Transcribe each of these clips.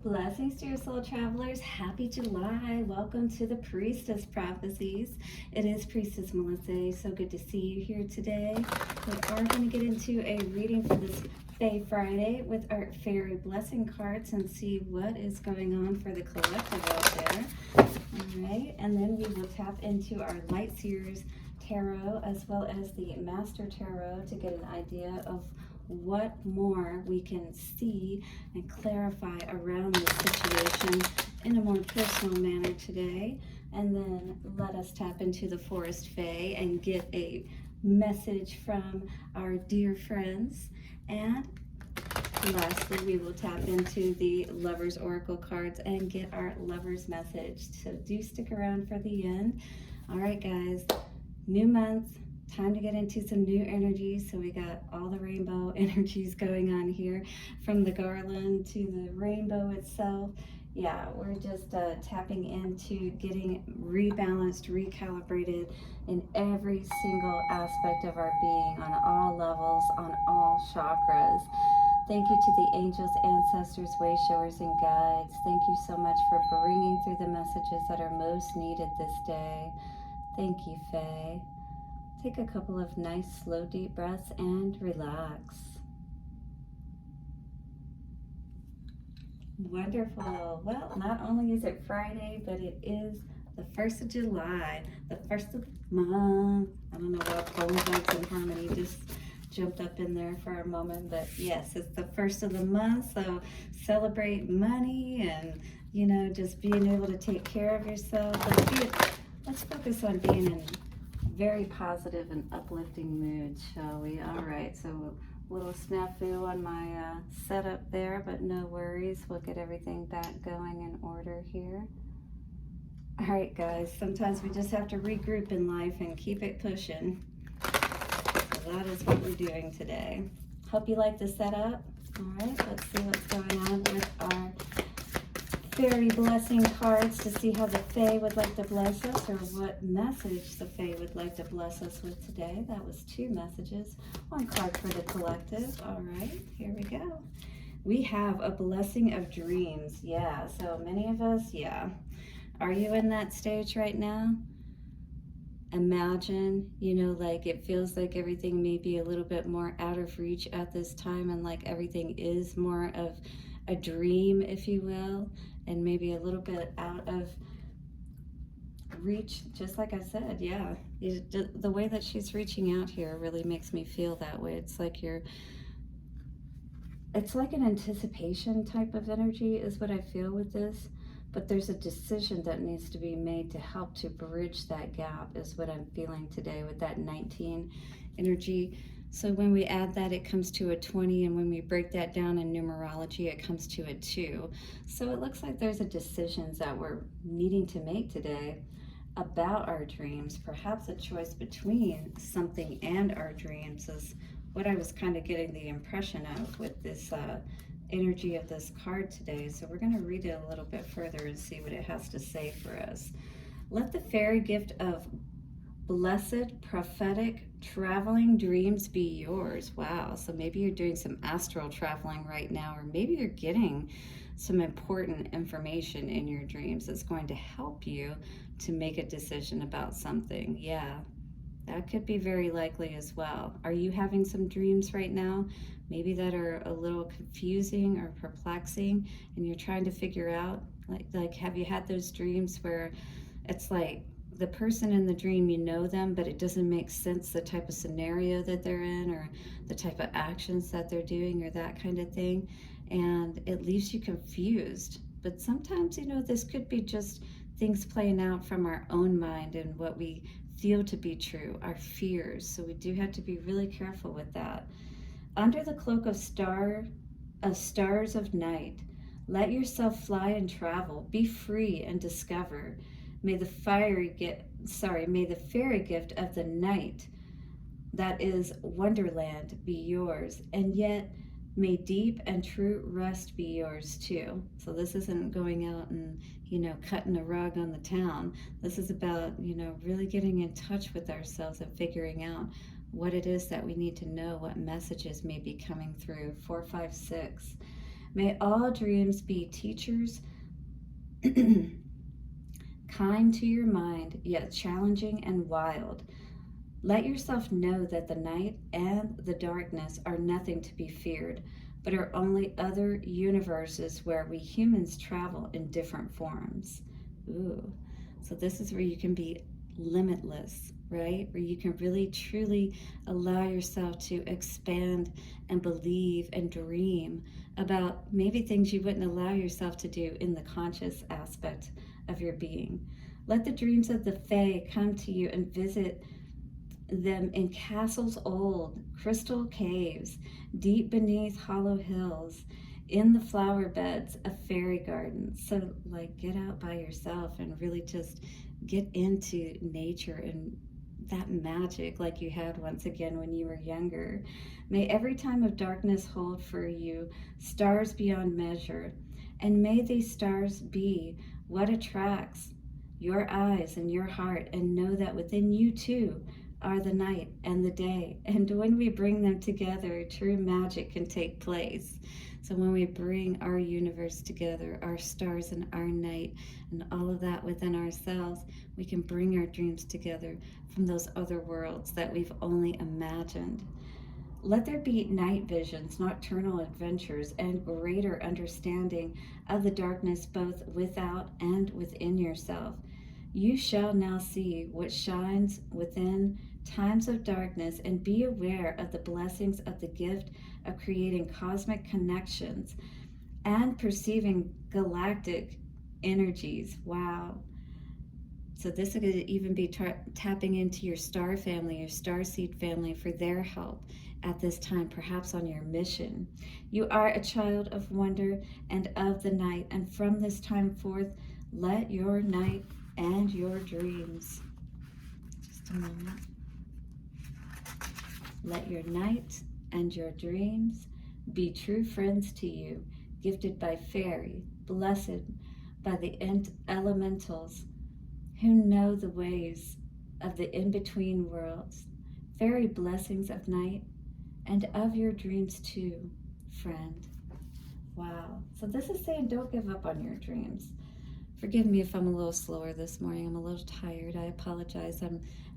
Blessings to your soul travelers. Happy July. Welcome to the Priestess Prophecies. It is Priestess Melissae. So good to see you here today. We are going to get into a reading for this Fae Friday with our Faery blessing cards and see what is going on for the collective out there. All right. And then we will tap into our Light Seers Tarot as well as the Master Tarot to get an idea of what more we can see and clarify around the situation in a more personal manner today. And then let us tap into the Forest Fae and get a message from our dear friends. And lastly, we will tap into the Lover's Oracle cards and get our Lover's message. So do stick around for the end. All right, guys, new month. Time to get into some new energies. So we got all the rainbow energies going on here, from the garland to the rainbow itself. Yeah, we're just tapping into getting rebalanced, recalibrated in every single aspect of our being, on all levels, on all chakras. Thank you to the angels, ancestors, way showers, and guides. Thank you so much for bringing through the messages that are most needed this day. Thank you, Faye. Take a couple of nice, slow, deep breaths and relax. Wonderful. Well, not only is it Friday, but it is the 1st of July, the 1st of the month. I don't know why Bone Bugs and Harmony just jumped up in there for a moment, but yes, it's the 1st of the month, so celebrate money and, you know, just being able to take care of yourself. Let's focus on being in very positive and uplifting mood, shall we? All right, so a little snafu on my setup there, but no worries. We'll get everything back going in order here. All right, guys, sometimes we just have to regroup in life and keep it pushing. So that is what we're doing today. Hope you like the setup. All right, let's see what's going on with our Fairy blessing cards to see how the Fae would like to bless us, or what message the Fae would like to bless us with today. That was 2 messages, 1 card for the collective. All right, here we go. We have a blessing of dreams. Yeah, so many of us, yeah. Are you in that stage right now? Imagine, you know, like it feels like everything may be a little bit more out of reach at this time, and like everything is more of a dream, if you will, and maybe a little bit out of reach, just like I said. Yeah, the way that she's reaching out here really makes me feel that way. It's like it's like an anticipation type of energy is what I feel with this, but there's a decision that needs to be made to help to bridge that gap is what I'm feeling today with that 19 energy. So when we add that, it comes to a 20, and when we break that down in numerology, it comes to a 2. So it looks like there's a decisions that we're needing to make today about our dreams. Perhaps a choice between something and our dreams is what I was kind of getting the impression of with this energy of this card today. So we're going to read it a little bit further and see what it has to say for us. Let the fairy gift of blessed prophetic traveling dreams be yours. Wow, so maybe you're doing some astral traveling right now, or maybe you're getting some important information in your dreams that's going to help you to make a decision about something. Yeah, that could be very likely as well. Are you having some dreams right now, maybe that are a little confusing or perplexing, and you're trying to figure out, like have you had those dreams where it's like the person in the dream, you know them, but it doesn't make sense, the type of scenario that they're in, or the type of actions that they're doing, or that kind of thing, and it leaves you confused. But sometimes, you know, this could be just things playing out from our own mind and what we feel to be true, our fears. So we do have to be really careful with that. Under the cloak of stars of night, let yourself fly and travel, be free and discover. May the fairy gift of the night, that is Wonderland, be yours, and yet may deep and true rest be yours too. So this isn't going out and, you know, cutting a rug on the town. This is about, you know, really getting in touch with ourselves and figuring out what it is that we need to know, what messages may be coming through. 4, 5, 6. May all dreams be teachers, kind to your mind, yet challenging and wild. Let yourself know that the night and the darkness are nothing to be feared, but are only other universes where we humans travel in different forms. Ooh, so this is where you can be limitless, right? Where you can really truly allow yourself to expand and believe and dream about maybe things you wouldn't allow yourself to do in the conscious aspect of your being. Let the dreams of the Fae come to you and visit them in castles old, crystal caves, deep beneath hollow hills, in the flower beds of fairy gardens. So, like, get out by yourself and really just get into nature and that magic like you had once again when you were younger. May every time of darkness hold for you stars beyond measure, and may these stars be what attracts your eyes and your heart, and know that within you too are the night and the day. And when we bring them together, true magic can take place. So when we bring our universe together, our stars and our night, and all of that within ourselves, we can bring our dreams together from those other worlds that we've only imagined. Let there be night visions, nocturnal adventures, and greater understanding of the darkness both without and within yourself. You shall now see what shines within times of darkness, and be aware of the blessings of the gift of creating cosmic connections and perceiving galactic energies. Wow. So this could even be tapping into your star family, your starseed family, for their help at this time, perhaps on your mission. You are a child of wonder and of the night, and from this time forth, let your night and your dreams. Just a moment. Let your night and your dreams be true friends to you, gifted by Faery, blessed by the elementals who know the ways of the in-between worlds. Fairy blessings of night and of your dreams too, friend. Wow. So this is saying don't give up on your dreams. Forgive me if I'm a little slower this morning. I'm a little tired. I apologize.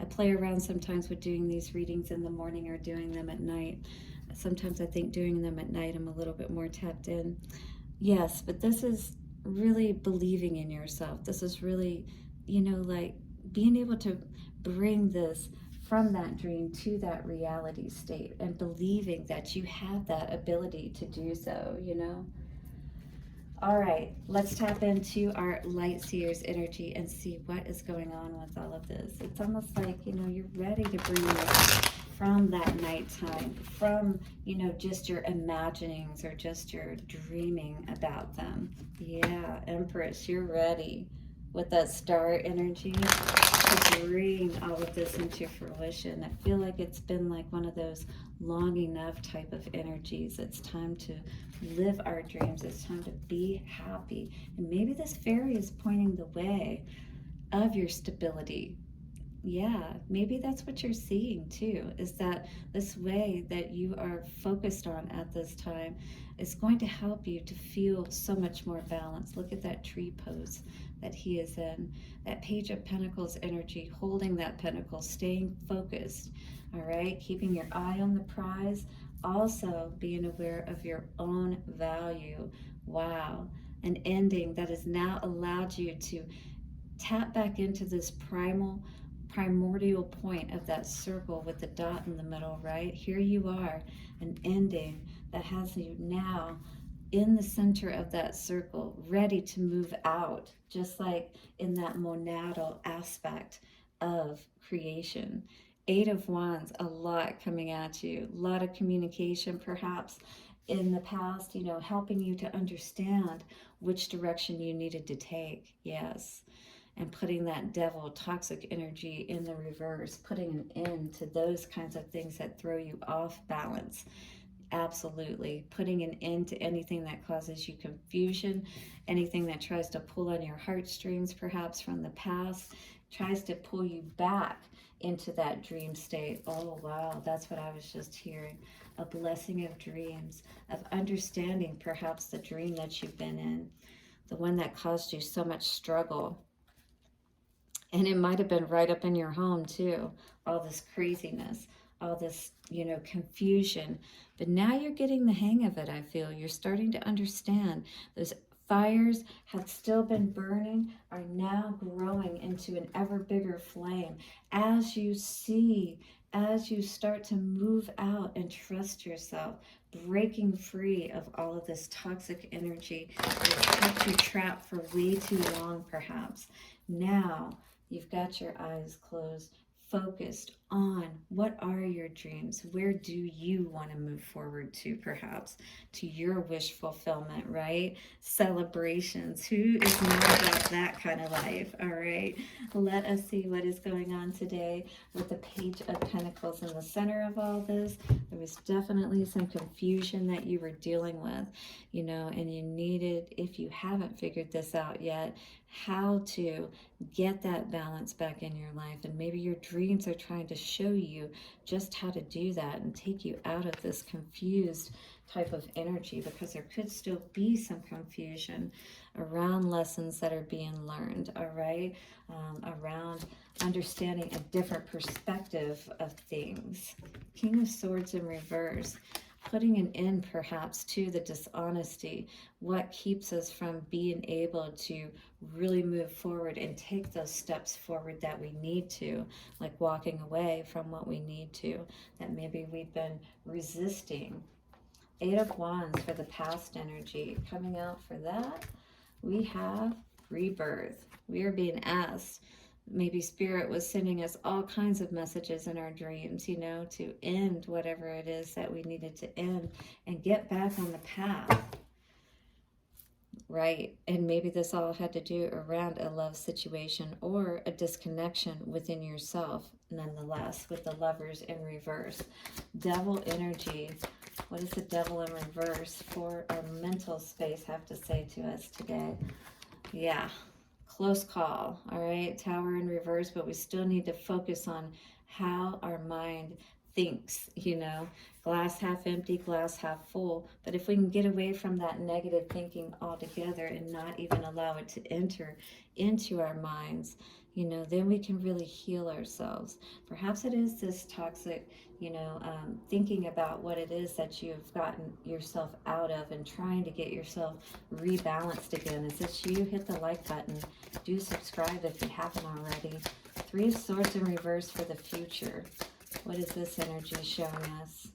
I play around sometimes with doing these readings in the morning or doing them at night. Sometimes I think doing them at night I'm a little bit more tapped in. Yes, but this is really believing in yourself. This is really, like being able to bring this from that dream to that reality state and believing that you have that ability to do so, All right, let's tap into our light seers energy and see what is going on with all of this. It's almost like, you're ready to bring this from that nighttime, from, just your imaginings or just your dreaming about them. Yeah, Empress, you're ready with that star energy to bring all of this into fruition. I feel like it's been like one of those long enough type of energies. It's time to live our dreams. It's time to be happy. And maybe this fairy is pointing the way of your stability. Yeah, maybe that's what you're seeing too, is that this way that you are focused on at this time is going to help you to feel so much more balanced. Look at that tree pose that he is in, that Page of Pentacles energy, holding that pentacle, staying focused, all right? Keeping your eye on the prize, also being aware of your own value. Wow, an ending that has now allowed you to tap back into this primordial point of that circle with the dot in the middle, right? Here you are, an ending that has you now in the center of that circle, ready to move out, just like in that monadal aspect of creation. Eight of Wands, a lot coming at you, a lot of communication perhaps in the past, helping you to understand which direction you needed to take. Yes. And putting that devil toxic energy in the reverse, putting an end to those kinds of things that throw you off balance. Absolutely. Putting an end to anything that causes you confusion, anything that tries to pull on your heartstrings perhaps from the past, tries to pull you back into that dream state. Oh, wow, that's what I was just hearing. A blessing of dreams, of understanding perhaps the dream that you've been in, the one that caused you so much struggle. And it might have been right up in your home too, all this craziness, all this, confusion. But now you're getting the hang of it, I feel. You're starting to understand. Those fires have still been burning, are now growing into an ever bigger flame. As you see, as you start to move out and trust yourself, breaking free of all of this toxic energy that kept you trapped for way too long, perhaps. Now, you've got your eyes closed, focused on what are your dreams? Where do you want to move forward to, perhaps? To your wish fulfillment, right? Celebrations. Who is not about that kind of life? All right. Let us see what is going on today with the Page of Pentacles in the center of all this. There was definitely some confusion that you were dealing with, and you needed, if you haven't figured this out yet, how to get that balance back in your life. And maybe your dreams are trying to show you just how to do that and take you out of this confused type of energy, because there could still be some confusion around lessons that are being learned, all right? Around understanding a different perspective of things. King of Swords in reverse. Putting an end perhaps to the dishonesty, what keeps us from being able to really move forward and take those steps forward that we need to, like walking away from what we need to, that maybe we've been resisting. Eight of Wands for the past energy. Coming out for that, we have rebirth. We are being asked, maybe Spirit was sending us all kinds of messages in our dreams, to end whatever it is that we needed to end and get back on the path, right? And maybe this all had to do around a love situation or a disconnection within yourself, nonetheless, with the Lovers in reverse. Devil energy. What does the Devil in reverse for our mental space have to say to us today? Yeah. Close call, all right? Tower in reverse, but we still need to focus on how our mind thinks, glass half empty, glass half full. But if we can get away from that negative thinking altogether and not even allow it to enter into our minds, then we can really heal ourselves. Perhaps it is this toxic, thinking about what it is that you've gotten yourself out of and trying to get yourself rebalanced again. Is this you? Hit the like button. Do subscribe if you haven't already. Three of Swords in reverse for the future. What is this energy showing us?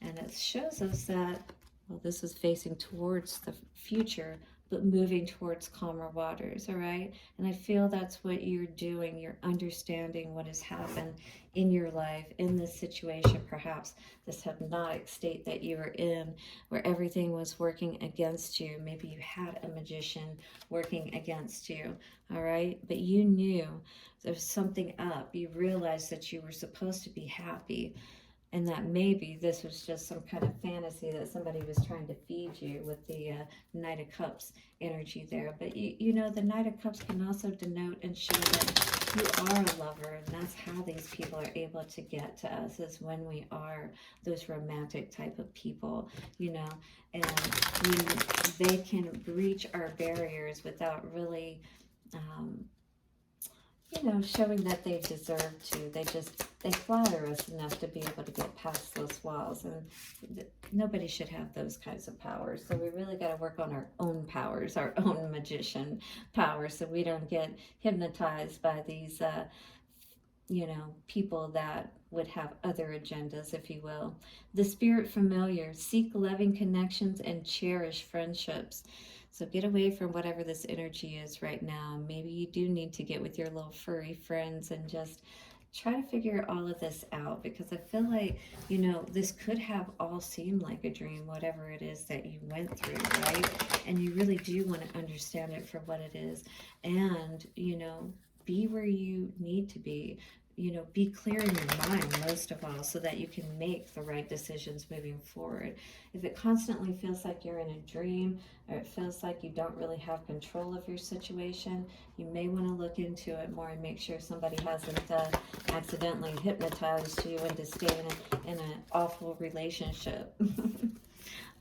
And it shows us that, well, this is facing towards the future, but moving towards calmer waters, all right? And I feel that's what you're doing. You're understanding what has happened in your life, in this situation, perhaps this hypnotic state that you were in, where everything was working against you. Maybe you had a magician working against you, all right? But you knew there was something up. You realized that you were supposed to be happy, and that maybe this was just some kind of fantasy that somebody was trying to feed you with the Knight of Cups energy there. But the Knight of Cups can also denote and show that you are a lover, and that's how these people are able to get to us, is when we are those romantic type of people, and they can breach our barriers without really showing that they deserve to. They flatter us enough to be able to get past those walls, and nobody should have those kinds of powers. So we really got to work on our own powers, our own magician powers, so we don't get hypnotized by these, people that would have other agendas, if you will. The Spirit familiar. Seek loving connections and cherish friendships. So get away from whatever this energy is right now. Maybe you do need to get with your little furry friends and just try to figure all of this out, because I feel like, this could have all seemed like a dream, whatever it is that you went through, right? And you really do want to understand it for what it is and, be where you need to be. be clear in your mind most of all, so that you can make the right decisions moving forward. If it constantly feels like you're in a dream, or it feels like you don't really have control of your situation, you may want to look into it more and make sure somebody hasn't accidentally hypnotized you into staying in an awful relationship.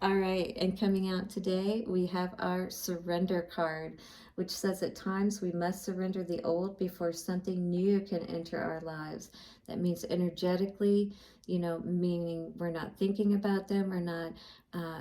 All right, and coming out today, we have our surrender card, which says at times we must surrender the old before something new can enter our lives. That means energetically, meaning we're not thinking about them, we're not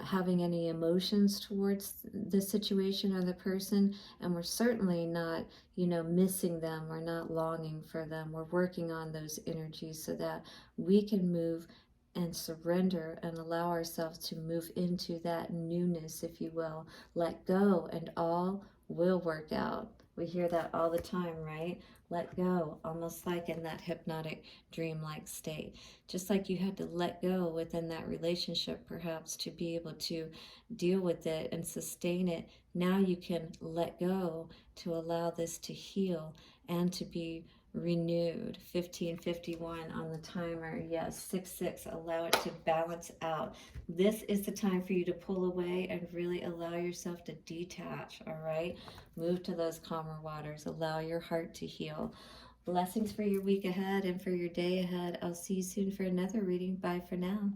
having any emotions towards the situation or the person, and we're certainly not, missing them, we're not longing for them. We're working on those energies so that we can move and surrender and allow ourselves to move into that newness, if you will. Let go and all will work out. We hear that all the time, right? Let go, almost like in that hypnotic, dreamlike state. Just like you had to let go within that relationship, perhaps, to be able to deal with it and sustain it. Now you can let go to allow this to heal and to be renewed. 1551 on the timer. Yes, 66. Allow it to balance out. This is the time for you to pull away and really allow yourself to detach. All right, move to those calmer waters. Allow your heart to heal. Blessings for your week ahead and for your day ahead. I'll see you soon for another reading. Bye for now.